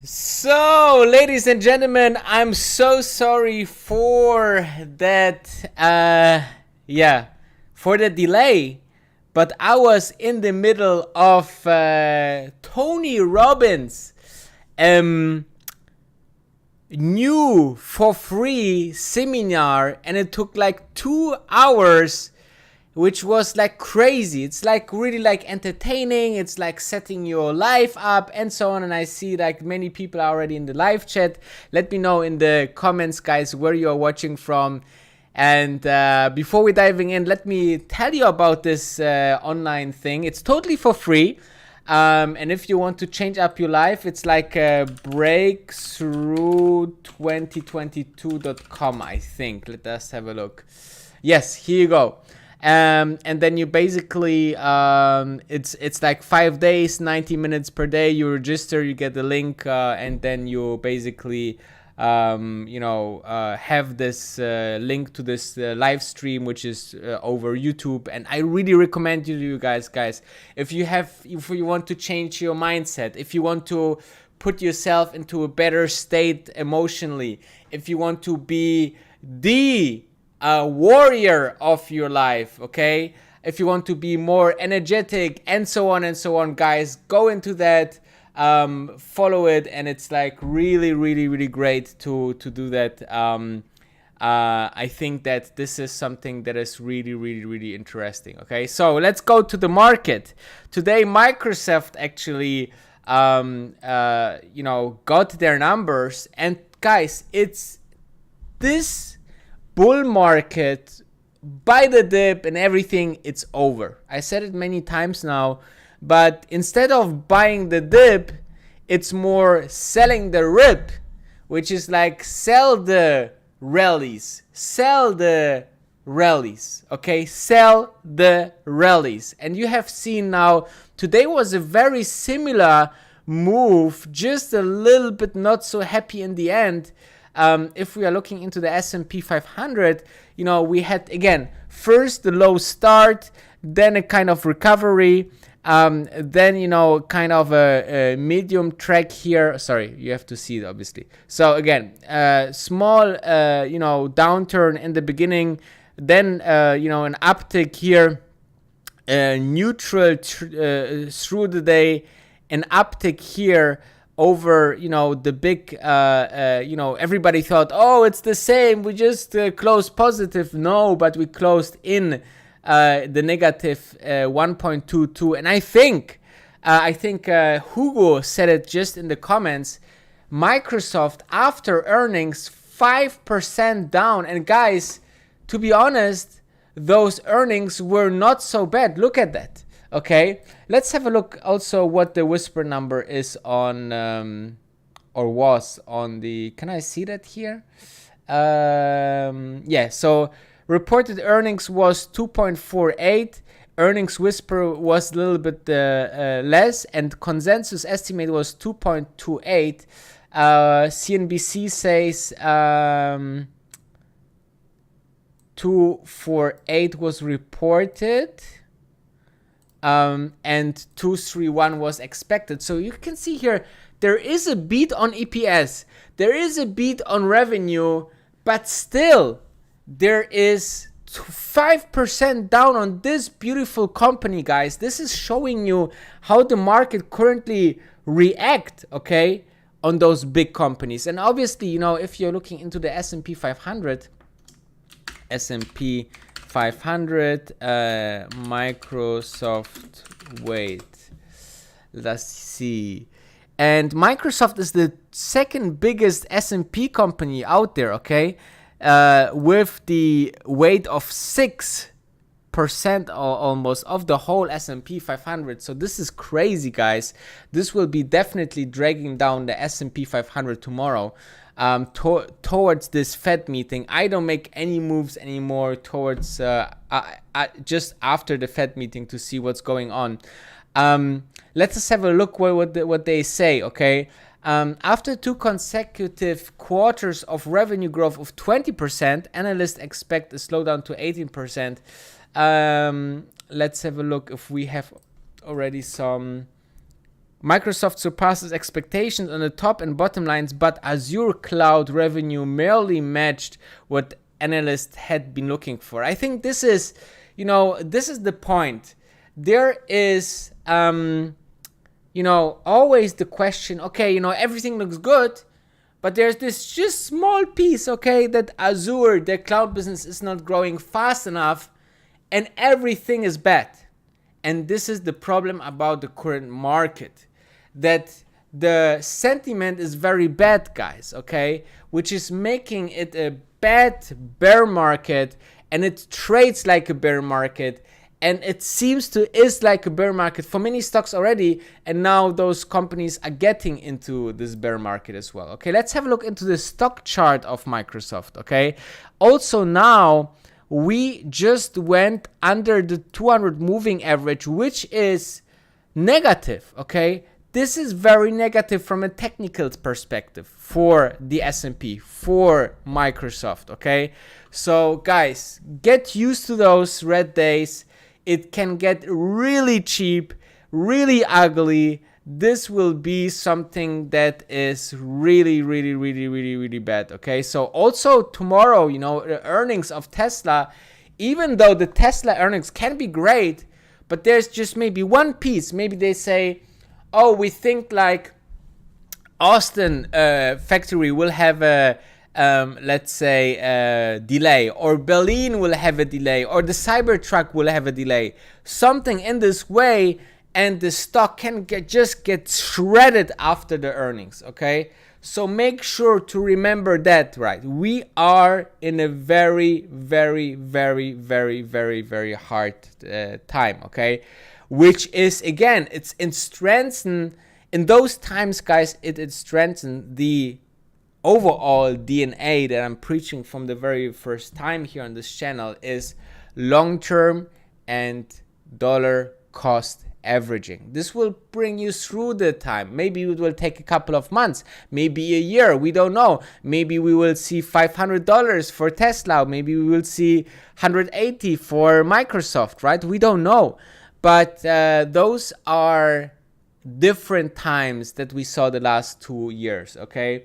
So, ladies and gentlemen, I'm so sorry for that. For the delay. But I was in the middle of Tony Robbins' new for free seminar, and it took like 2 hours, which was like crazy. It's like really like entertaining. It's like setting your life up and so on. And I see like many people are already in the live chat. Let me know in the comments, guys, where you are watching from. And before we diving in, let me tell you about this online thing. It's totally for free. And if you want to change up your life, it's like breakthrough2022.com, I think. Let us have a look. Yes, here you go. And then you basically, it's like 5 days, 90 minutes per day. You register, you get the link, and then you basically, have this link to this live stream, which is over YouTube. And I really recommend you guys, if you want to change your mindset, if you want to put yourself into a better state emotionally, if you want to be the warrior of your life, okay? If you want to be more energetic and so on, guys, go into that, follow it, and it's like really great to do that. I think that this is something that is really interesting. Okay, so let's go to the market. Today, Microsoft actually, got their numbers, and guys, it's this bull market by the dip and everything. It's over. I said it many times now, but instead of buying the dip, it's more selling the rip, which is like sell the rallies, okay? Sell the rallies. And you have seen now, today was a very similar move, just a little bit not so happy in the end. If we are looking into the S&P 500, we had, again, first the low start, then a kind of recovery, then, kind of a medium track here. Sorry, you have to see it, obviously. So, again, small, downturn in the beginning, then, an uptick here, neutral through the day, an uptick here, over, the big, everybody thought, oh, it's the same. We just closed positive. No, but we closed in the negative 1.22. And I think Hugo said it just in the comments. Microsoft, after earnings, 5% down. And guys, to be honest, those earnings were not so bad. Look at that. Okay, let's have a look also what the whisper number is on, or was on the, can I see that here? Yeah, so reported earnings was 2.48, earnings whisper was a little bit less, and consensus estimate was 2.28. CNBC says 248 was reported. And 231 was expected. So you can see here, there is a beat on EPS, there is a beat on revenue, but still there is 5% down on this beautiful company, guys. This is showing you how the market currently react, okay, on those big companies. And obviously, if you're looking into the S&P 500, Microsoft, wait, let's see. And Microsoft is the second biggest S&P company out there, okay? With the weight of 6% almost of the whole S&P 500. So this is crazy, guys. This will be definitely dragging down the S&P 500 tomorrow. Towards this Fed meeting. I don't make any moves anymore towards just after the Fed meeting to see what's going on. Let's just have a look what they say, okay? After 2 consecutive quarters of revenue growth of 20%, analysts expect a slowdown to 18%. Let's have a look if we have already some Microsoft surpasses expectations on the top and bottom lines, but Azure cloud revenue merely matched what analysts had been looking for. I think this is, this is the point. There is, always the question, okay, everything looks good, but there's this just small piece, okay, that Azure, their cloud business, is not growing fast enough, and everything is bad. And this is the problem about the current market, that the sentiment is very bad, guys, okay, which is making it a bad bear market, and it trades like a bear market, and it seems to is like a bear market for many stocks already, and now those companies are getting into this bear market as well. Okay, let's have a look into the stock chart of Microsoft. Okay, also now we just went under the 200 moving average, which is negative. Okay, this is very negative from a technical perspective for the S&P, for Microsoft. Okay, so guys, get used to those red days. It can get really cheap, really ugly. This will be something that is really, really, really, really, really bad. Okay, so also tomorrow, the earnings of Tesla, even though the Tesla earnings can be great, but there's just maybe one piece. Maybe they say, oh, we think like Austin factory will have a let's say a delay, or Berlin will have a delay, or the Cybertruck will have a delay, something in this way, and the stock can just get shredded after the earnings. Okay, so make sure to remember that, right? We are in a very, very, very, very, very, very hard time. Okay, which is, again, it's in strengthen in those times, guys. It strengthens the overall DNA that I'm preaching from the very first time here on this channel, is long-term and dollar cost averaging. This will bring you through the time. Maybe it will take a couple of months, maybe a year, we don't know. Maybe we will see $500 for Tesla, maybe we will see 180 for Microsoft, right? We don't know. But those are different times that we saw the last 2 years. Okay,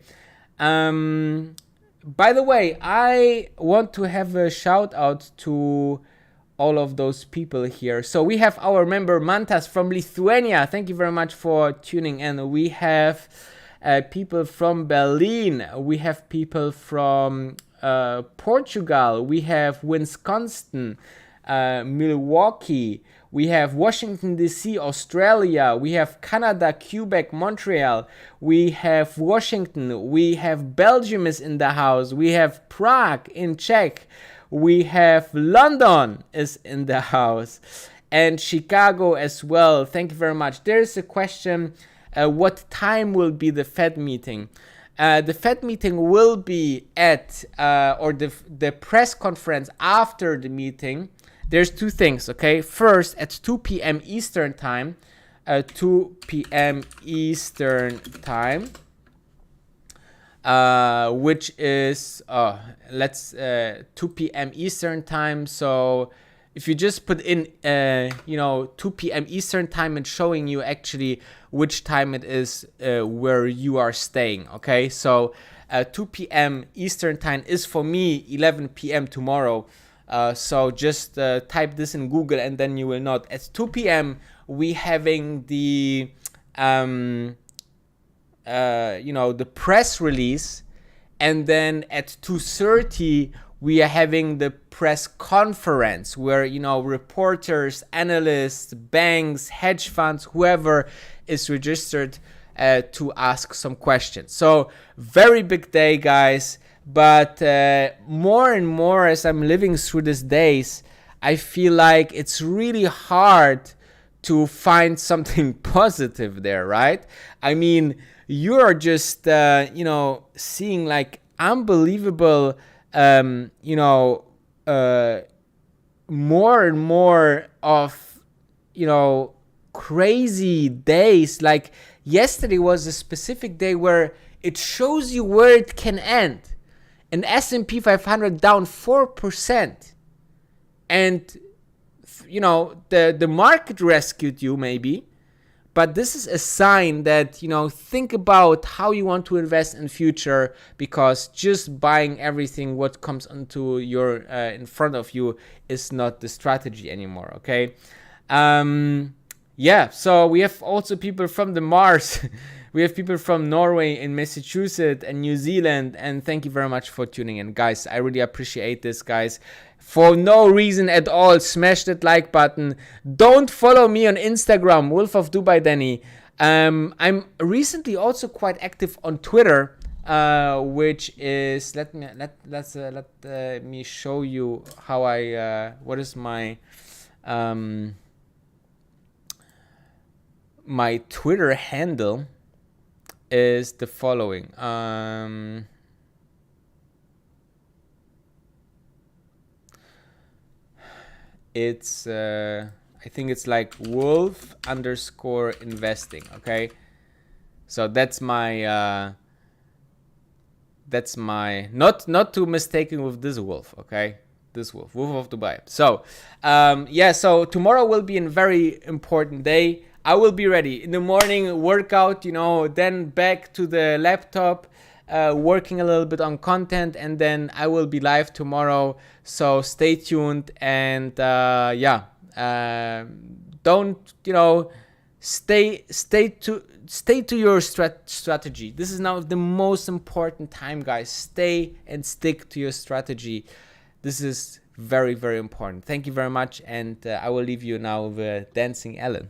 by the way, I want to have a shout out to all of those people here. So we have our member Mantas from Lithuania. Thank you very much for tuning in. We have people from Berlin. We have people from Portugal. We have Wisconsin, Milwaukee. We have Washington, D.C., Australia. We have Canada, Quebec, Montreal. We have Washington. We have Belgium is in the house. We have Prague in Czech. We have London is in the house. And Chicago as well. Thank you very much. There is a question, what time will be the Fed meeting? The Fed meeting will be at, or the press conference after the meeting. There's two things, okay? First, at 2 p.m. Eastern time, 2 p.m. Eastern time, which is 2 p.m. Eastern time. So if you just put in 2 p.m. Eastern time, it's showing you actually which time it is where you are staying. Okay, so 2 p.m. Eastern time is for me 11 p.m. tomorrow. So just type this in Google and then you will know. At 2 p.m. we having the the press release, and then at 2:30 we are having the press conference where reporters, analysts, banks, hedge funds, whoever is registered to ask some questions. So very big day, guys. But more and more as I'm living through these days, I feel like it's really hard to find something positive there, right? I mean, you're just seeing like unbelievable more and more of crazy days. Like yesterday was a specific day where it shows you where it can end. An S&P 500 down 4%, and the market rescued you maybe, but this is a sign that, you know, think about how you want to invest in future, because just buying everything what comes onto your in front of you is not the strategy anymore. Okay. Yeah, so we have also people from the Mars. We have people from Norway and Massachusetts and New Zealand. And thank you very much for tuning in, guys. I really appreciate this, guys. For no reason at all, smash that like button. Don't follow me on Instagram, Wolf of Dubai Danny. I'm recently also quite active on Twitter, which is, let me show you how I what is my my Twitter handle is the following. It's I think it's like wolf_investing. Okay, so that's my not to mistaken with this wolf. Okay, this wolf of Dubai. So yeah, so tomorrow will be a very important day. I will be ready in the morning, workout, you know, then back to the laptop, working a little bit on content, and then I will be live tomorrow. So stay tuned, and yeah, don't, you know, stay to your strategy. This is now the most important time, guys. Stay and stick to your strategy. This is very, very important. Thank you very much, and I will leave you now with Dancing Ellen.